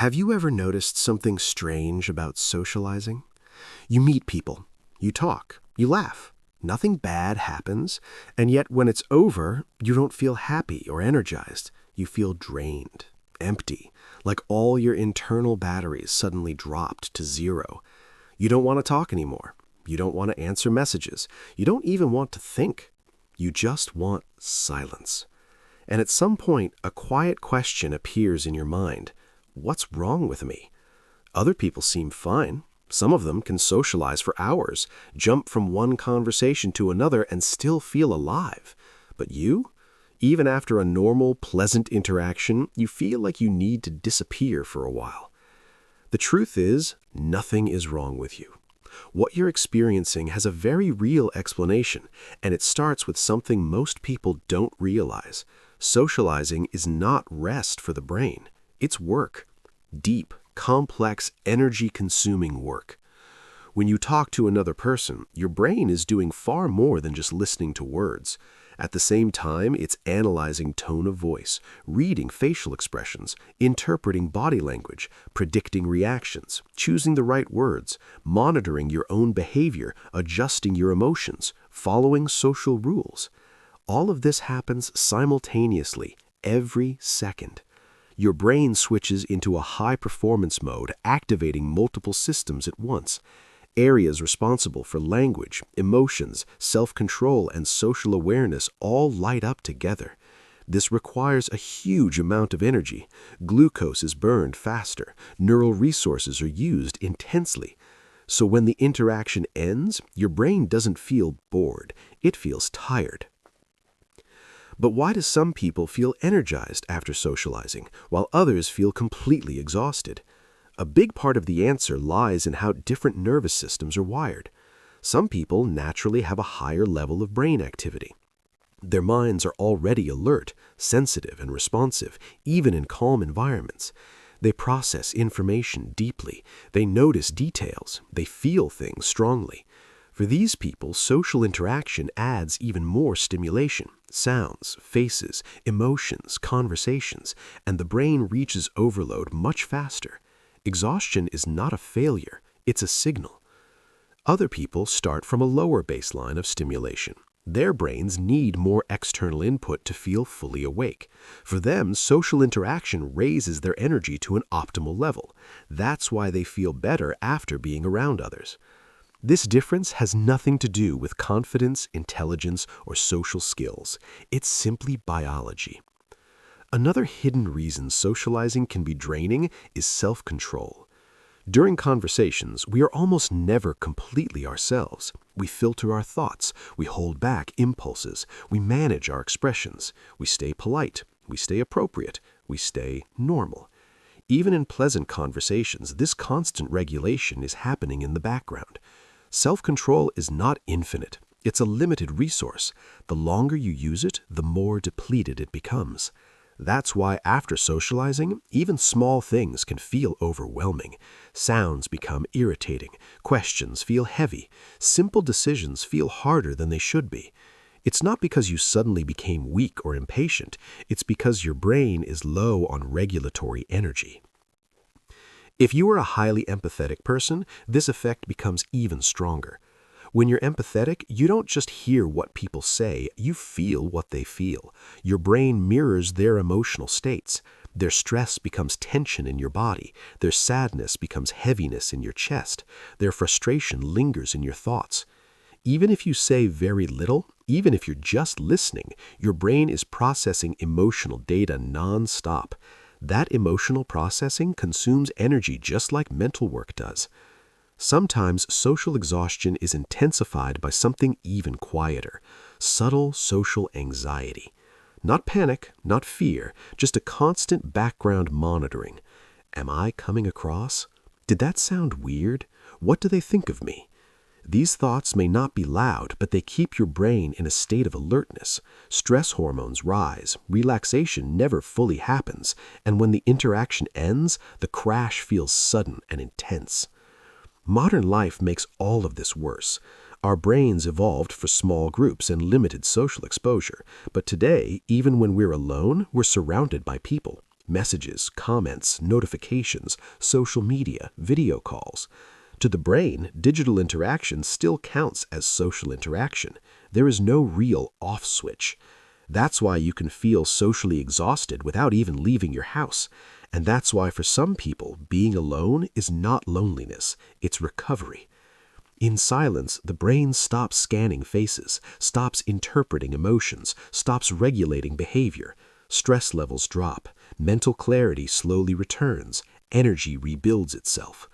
Have you ever noticed something strange about socializing? You meet people, you talk, you laugh. Nothing bad happens, and yet when it's over, you don't feel happy or energized. You feel drained, empty, like all your internal batteries suddenly dropped to zero. You don't want to talk anymore. You don't want to answer messages. You don't even want to think. You just want silence. And at some point, a quiet question appears in your mind. What's wrong with me? Other people seem fine. Some of them can socialize for hours, jump from one conversation to another, and still feel alive. But you? Even after a normal, pleasant interaction, you feel like you need to disappear for a while. The truth is, nothing is wrong with you. What you're experiencing has a very real explanation, and it starts with something most people don't realize. Socializing is not rest for the brain. It's work. Deep, complex, energy-consuming work. When you talk to another person, your brain is doing far more than just listening to words. At the same time, it's analyzing tone of voice, reading facial expressions, interpreting body language, predicting reactions, choosing the right words, monitoring your own behavior, adjusting your emotions, following social rules. All of this happens simultaneously, every second. Your brain switches into a high-performance mode, activating multiple systems at once. Areas responsible for language, emotions, self-control, and social awareness all light up together. This requires a huge amount of energy. Glucose is burned faster. Neural resources are used intensely. So when the interaction ends, your brain doesn't feel bored. It feels tired. But why do some people feel energized after socializing, while others feel completely exhausted? A big part of the answer lies in how different nervous systems are wired. Some people naturally have a higher level of brain activity. Their minds are already alert, sensitive, and responsive, even in calm environments. They process information deeply. They notice details. They feel things strongly. For these people, social interaction adds even more stimulation, sounds, faces, emotions, conversations, and the brain reaches overload much faster. Exhaustion is not a failure, it's a signal. Other people start from a lower baseline of stimulation. Their brains need more external input to feel fully awake. For them, social interaction raises their energy to an optimal level. That's why they feel better after being around others. This difference has nothing to do with confidence, intelligence, or social skills. It's simply biology. Another hidden reason socializing can be draining is self-control. During conversations, we are almost never completely ourselves. We filter our thoughts, we hold back impulses, we manage our expressions, we stay polite, we stay appropriate, we stay normal. Even in pleasant conversations, this constant regulation is happening in the background. Self-control is not infinite. It's a limited resource. The longer you use it, the more depleted it becomes. That's why after socializing, even small things can feel overwhelming. Sounds become irritating. Questions feel heavy. Simple decisions feel harder than they should be. It's not because you suddenly became weak or impatient. It's because your brain is low on regulatory energy. If you are a highly empathetic person, this effect becomes even stronger. When you're empathetic, you don't just hear what people say, you feel what they feel. Your brain mirrors their emotional states. Their stress becomes tension in your body. Their sadness becomes heaviness in your chest. Their frustration lingers in your thoughts. Even if you say very little, even if you're just listening, your brain is processing emotional data non-stop. That emotional processing consumes energy just like mental work does. Sometimes social exhaustion is intensified by something even quieter, subtle social anxiety. Not panic, not fear, just a constant background monitoring. Am I coming across? Did that sound weird? What do they think of me? These thoughts may not be loud, but they keep your brain in a state of alertness. Stress hormones rise, relaxation never fully happens, and when the interaction ends, the crash feels sudden and intense. Modern life makes all of this worse. Our brains evolved for small groups and limited social exposure, but today, even when we're alone, we're surrounded by people. Messages, comments, notifications, social media, video calls. To the brain, digital interaction still counts as social interaction. There is no real off switch. That's why you can feel socially exhausted without even leaving your house. And that's why for some people, being alone is not loneliness, it's recovery. In silence, the brain stops scanning faces, stops interpreting emotions, stops regulating behavior. Stress levels drop, mental clarity slowly returns, energy rebuilds itself.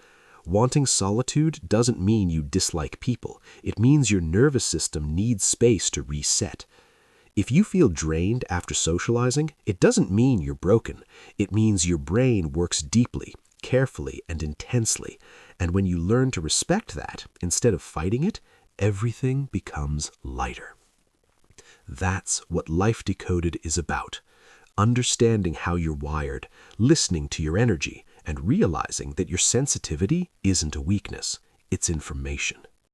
Wanting solitude doesn't mean you dislike people. It means your nervous system needs space to reset. If you feel drained after socializing, it doesn't mean you're broken. It means your brain works deeply, carefully, and intensely. And when you learn to respect that, instead of fighting it, everything becomes lighter. That's what Life Decoded is about. Understanding how you're wired, listening to your energy, and realizing that your sensitivity isn't a weakness, it's information.